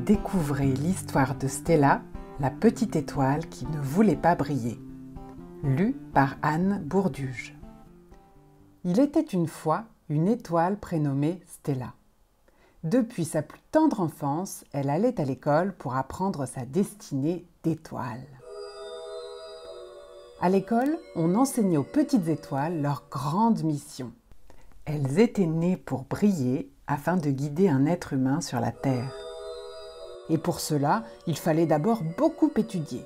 Découvrez l'histoire de Stella, la petite étoile qui ne voulait pas briller. Lu par Anne Bourduge. Il était une fois une étoile prénommée Stella. Depuis sa plus tendre enfance, elle allait à l'école pour apprendre sa destinée d'étoile. À l'école, on enseignait aux petites étoiles leur grande mission. Elles étaient nées pour briller afin de guider un être humain sur la Terre. Et pour cela, il fallait d'abord beaucoup étudier.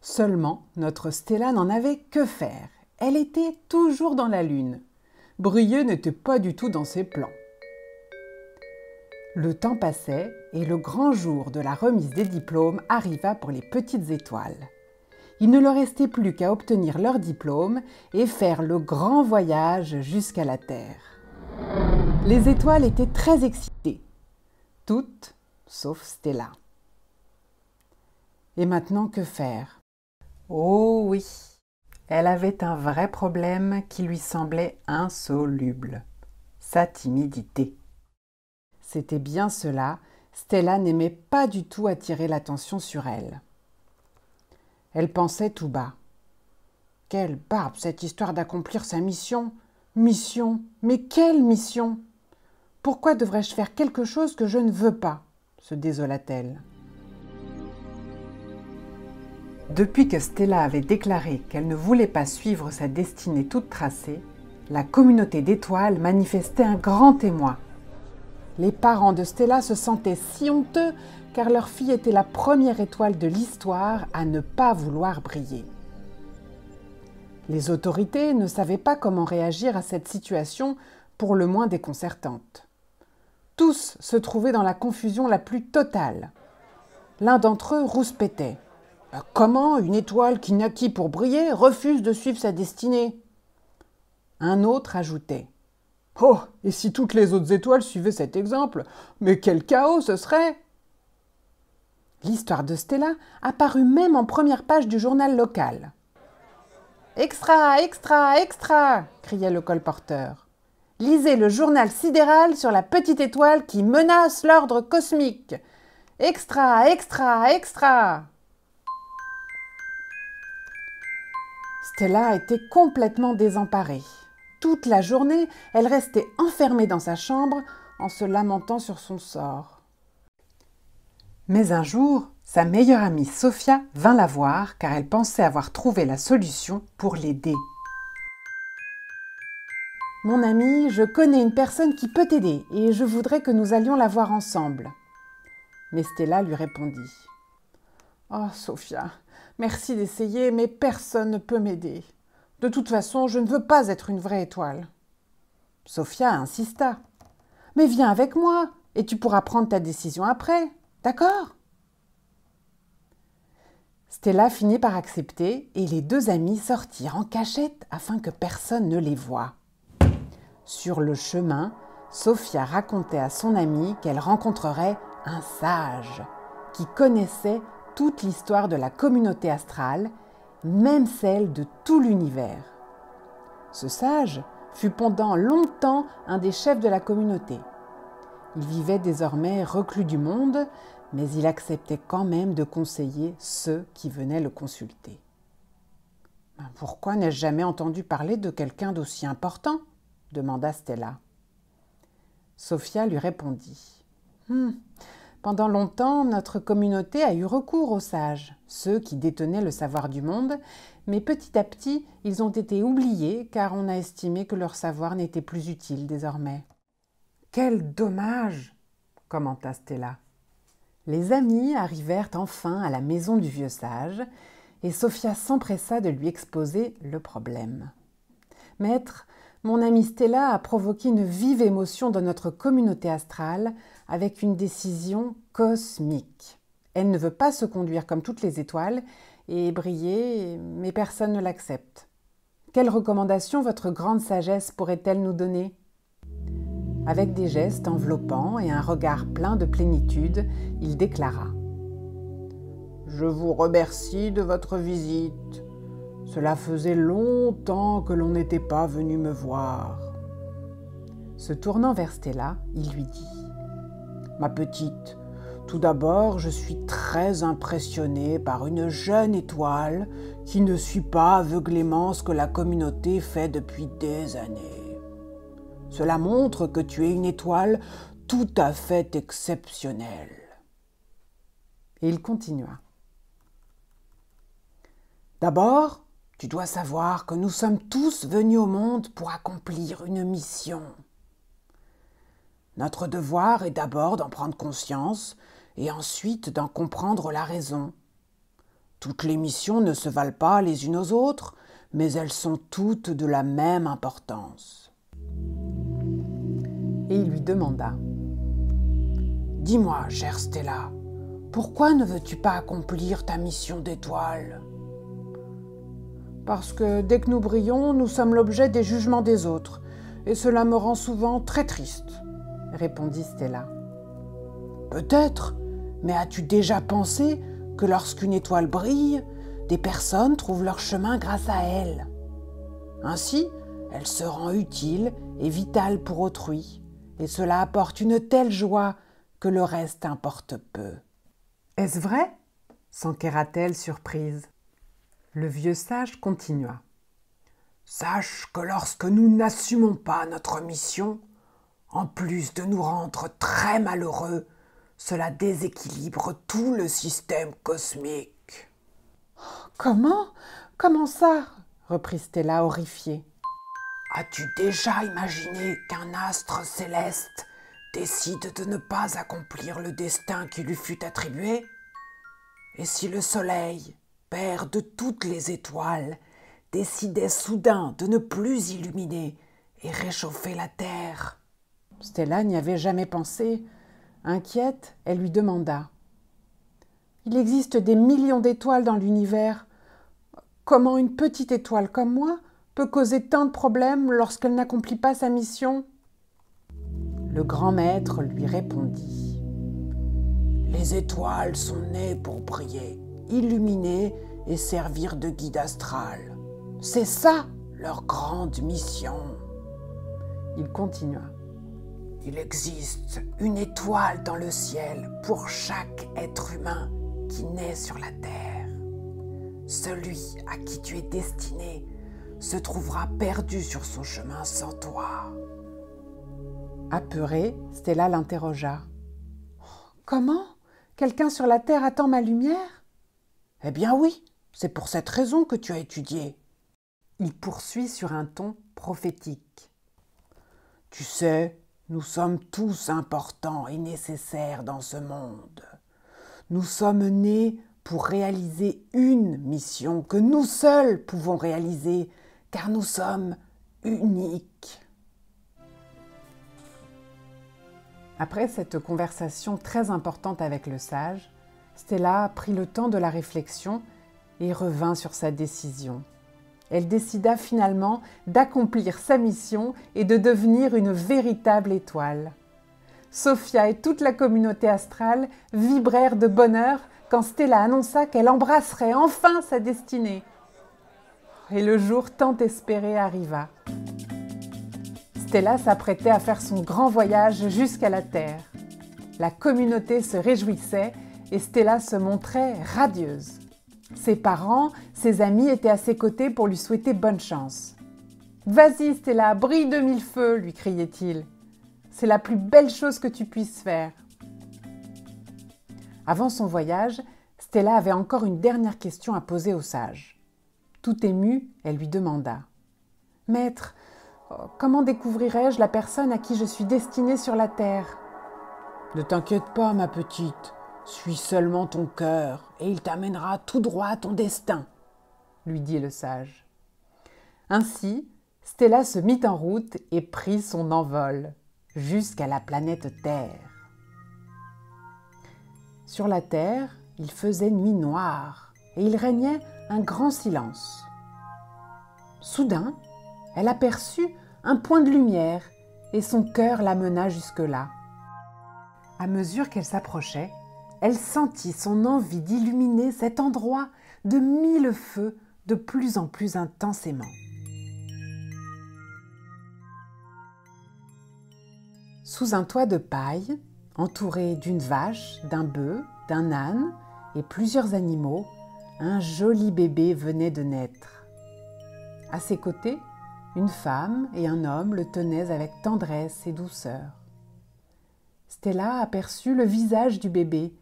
Seulement, notre Stella n'en avait que faire. Elle était toujours dans la lune. Briller n'était pas du tout dans ses plans. Le temps passait et le grand jour de la remise des diplômes arriva pour les petites étoiles. Il ne leur restait plus qu'à obtenir leur diplôme et faire le grand voyage jusqu'à la Terre. Les étoiles étaient très excitées, toutes sauf Stella. Et maintenant, que faire? Oh oui, elle avait un vrai problème qui lui semblait insoluble, sa timidité. C'était bien cela, Stella n'aimait pas du tout attirer l'attention sur elle. Elle pensait tout bas. Quelle barbe cette histoire d'accomplir sa mission! Mission? Mais quelle mission? Pourquoi devrais-je faire quelque chose que je ne veux pas? Se désola-t-elle. Depuis que Stella avait déclaré qu'elle ne voulait pas suivre sa destinée toute tracée, la communauté d'étoiles manifestait un grand émoi. Les parents de Stella se sentaient si honteux car leur fille était la première étoile de l'histoire à ne pas vouloir briller. Les autorités ne savaient pas comment réagir à cette situation pour le moins déconcertante. Tous se trouvaient dans la confusion la plus totale. L'un d'entre eux rouspétait. « Comment une étoile qui naquit pour briller refuse de suivre sa destinée ?» Un autre ajoutait. « Oh, et si toutes les autres étoiles suivaient cet exemple, mais quel chaos ce serait !» L'histoire de Stella apparut même en première page du journal local. « Extra, extra, extra !» criait le colporteur. « Lisez le journal sidéral sur la petite étoile qui menace l'ordre cosmique. Extra, extra, extra !» Stella était complètement désemparée. Toute la journée, elle restait enfermée dans sa chambre en se lamentant sur son sort. Mais un jour, sa meilleure amie Sophia vint la voir car elle pensait avoir trouvé la solution pour l'aider. « Mon amie, je connais une personne qui peut t'aider et je voudrais que nous allions la voir ensemble. » Mais Stella lui répondit. « Oh, Sophia, merci d'essayer, mais personne ne peut m'aider. De toute façon, je ne veux pas être une vraie étoile. » Sophia insista. « Mais viens avec moi et tu pourras prendre ta décision après, d'accord ?» Stella finit par accepter et les deux amies sortirent en cachette afin que personne ne les voie. Sur le chemin, Sophia racontait à son amie qu'elle rencontrerait un sage qui connaissait toute l'histoire de la communauté astrale, même celle de tout l'univers. Ce sage fut pendant longtemps un des chefs de la communauté. Il vivait désormais reclus du monde, mais il acceptait quand même de conseiller ceux qui venaient le consulter. « Pourquoi n'ai-je jamais entendu parler de quelqu'un d'aussi important ?» demanda Stella. Sophia lui répondit. « Pendant longtemps, notre communauté a eu recours aux sages, ceux qui détenaient le savoir du monde, mais petit à petit, ils ont été oubliés car on a estimé que leur savoir n'était plus utile désormais. »« Quel dommage !» commenta Stella. Les amis arrivèrent enfin à la maison du vieux sage et Sophia s'empressa de lui exposer le problème. « Maître, mon amie Stella a provoqué une vive émotion dans notre communauté astrale avec une décision cosmique. Elle ne veut pas se conduire comme toutes les étoiles et briller, mais personne ne l'accepte. Quelle recommandation votre grande sagesse pourrait-elle nous donner ?» Avec des gestes enveloppants et un regard plein de plénitude, il déclara « Je vous remercie de votre visite. Cela faisait longtemps que l'on n'était pas venu me voir. » Se tournant vers Stella, il lui dit « Ma petite, Tout d'abord, je suis très impressionné par une jeune étoile qui ne suit pas aveuglément ce que la communauté fait depuis des années. Cela montre que tu es une étoile tout à fait exceptionnelle. » Et il continua. « D'abord, tu dois savoir que nous sommes tous venus au monde pour accomplir une mission. Notre devoir est d'abord d'en prendre conscience et ensuite d'en comprendre la raison. Toutes les missions ne se valent pas les unes aux autres, mais elles sont toutes de la même importance. » Et il lui demanda. « Dis-moi, chère Stella, pourquoi ne veux-tu pas accomplir ta mission d'étoile ? » « Parce que dès que nous brillons, nous sommes l'objet des jugements des autres, et cela me rend souvent très triste, » répondit Stella. « Peut-être, mais as-tu déjà pensé que lorsqu'une étoile brille, des personnes trouvent leur chemin grâce à elle ? Ainsi, elle se rend utile et vitale pour autrui, et cela apporte une telle joie que le reste importe peu. »« Est-ce vrai ?» s'enquéra-t-elle surprise. Le vieux sage continua. « Sache que lorsque nous n'assumons pas notre mission, en plus de nous rendre très malheureux, cela déséquilibre tout le système cosmique. »« Comment ? Comment ça ?» reprit Stella horrifiée. « As-tu déjà imaginé qu'un astre céleste décide de ne pas accomplir le destin qui lui fut attribué ? Et si le Soleil, père de toutes les étoiles, décidait soudain de ne plus illuminer et réchauffer la terre ?» Stella n'y avait jamais pensé. Inquiète, elle lui demanda. « Il existe des millions d'étoiles dans l'univers. Comment une petite étoile comme moi peut causer tant de problèmes lorsqu'elle n'accomplit pas sa mission ?» Le grand maître lui répondit. « Les étoiles sont nées pour briller, illuminer et servir de guide astral. C'est ça leur grande mission. » Il continua. « Il existe une étoile dans le ciel pour chaque être humain qui naît sur la terre. Celui à qui tu es destiné se trouvera perdu sur son chemin sans toi. » Apeurée, Stella l'interrogea. « Comment ? Quelqu'un sur la terre attend ma lumière ? » « Eh bien oui, c'est pour cette raison que tu as étudié. » Il poursuit sur un ton prophétique. « Tu sais, nous sommes tous importants et nécessaires dans ce monde. Nous sommes nés pour réaliser une mission que nous seuls pouvons réaliser, car nous sommes uniques. » Après cette conversation très importante avec le sage, Stella prit le temps de la réflexion et revint sur sa décision. Elle décida finalement d'accomplir sa mission et de devenir une véritable étoile. Sophia et toute la communauté astrale vibrèrent de bonheur quand Stella annonça qu'elle embrasserait enfin sa destinée. Et le jour tant espéré arriva. Stella s'apprêtait à faire son grand voyage jusqu'à la Terre. La communauté se réjouissait et Stella se montrait radieuse. Ses parents, ses amis étaient à ses côtés pour lui souhaiter bonne chance. « Vas-y Stella, brille de mille feux !» lui criait-il. « C'est la plus belle chose que tu puisses faire. » Avant son voyage, Stella avait encore une dernière question à poser au sage. Tout émue, elle lui demanda. « Maître, comment découvrirais-je la personne à qui je suis destinée sur la terre ?»« Ne t'inquiète pas, ma petite. Suis seulement ton cœur et il t'amènera tout droit à ton destin, » lui dit le sage. Ainsi, Stella se mit en route et prit son envol jusqu'à la planète Terre. Sur la Terre, il faisait nuit noire et il régnait un grand silence. Soudain, elle aperçut un point de lumière et son cœur l'amena jusque-là. À mesure qu'elle s'approchait, elle sentit son envie d'illuminer cet endroit de 1000 feux de plus en plus intensément. Sous un toit de paille, Entouré d'une vache, d'un bœuf, d'un âne et plusieurs animaux, un joli bébé venait de naître. À ses côtés, une femme et un homme le tenaient avec tendresse et douceur. Stella aperçut le visage du bébé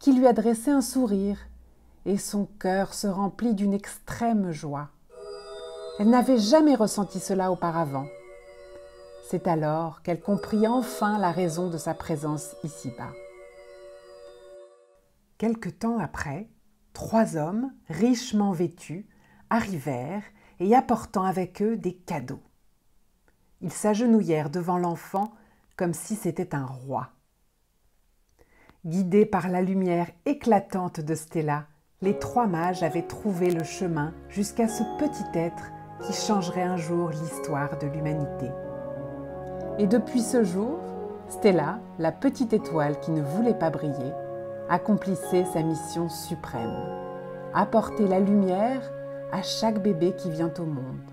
qui lui adressait un sourire et son cœur se remplit d'une extrême joie. Elle n'avait jamais ressenti cela auparavant. C'est alors qu'elle comprit enfin la raison de sa présence ici-bas. Quelque temps après, 3 hommes, richement vêtus, arrivèrent et apportant avec eux des cadeaux. Ils s'agenouillèrent devant l'enfant comme si c'était un roi. Guidés par la lumière éclatante de Stella, les 3 mages avaient trouvé le chemin jusqu'à ce petit être qui changerait un jour l'histoire de l'humanité. Et depuis ce jour, Stella, la petite étoile qui ne voulait pas briller, accomplissait sa mission suprême, apporter la lumière à chaque bébé qui vient au monde.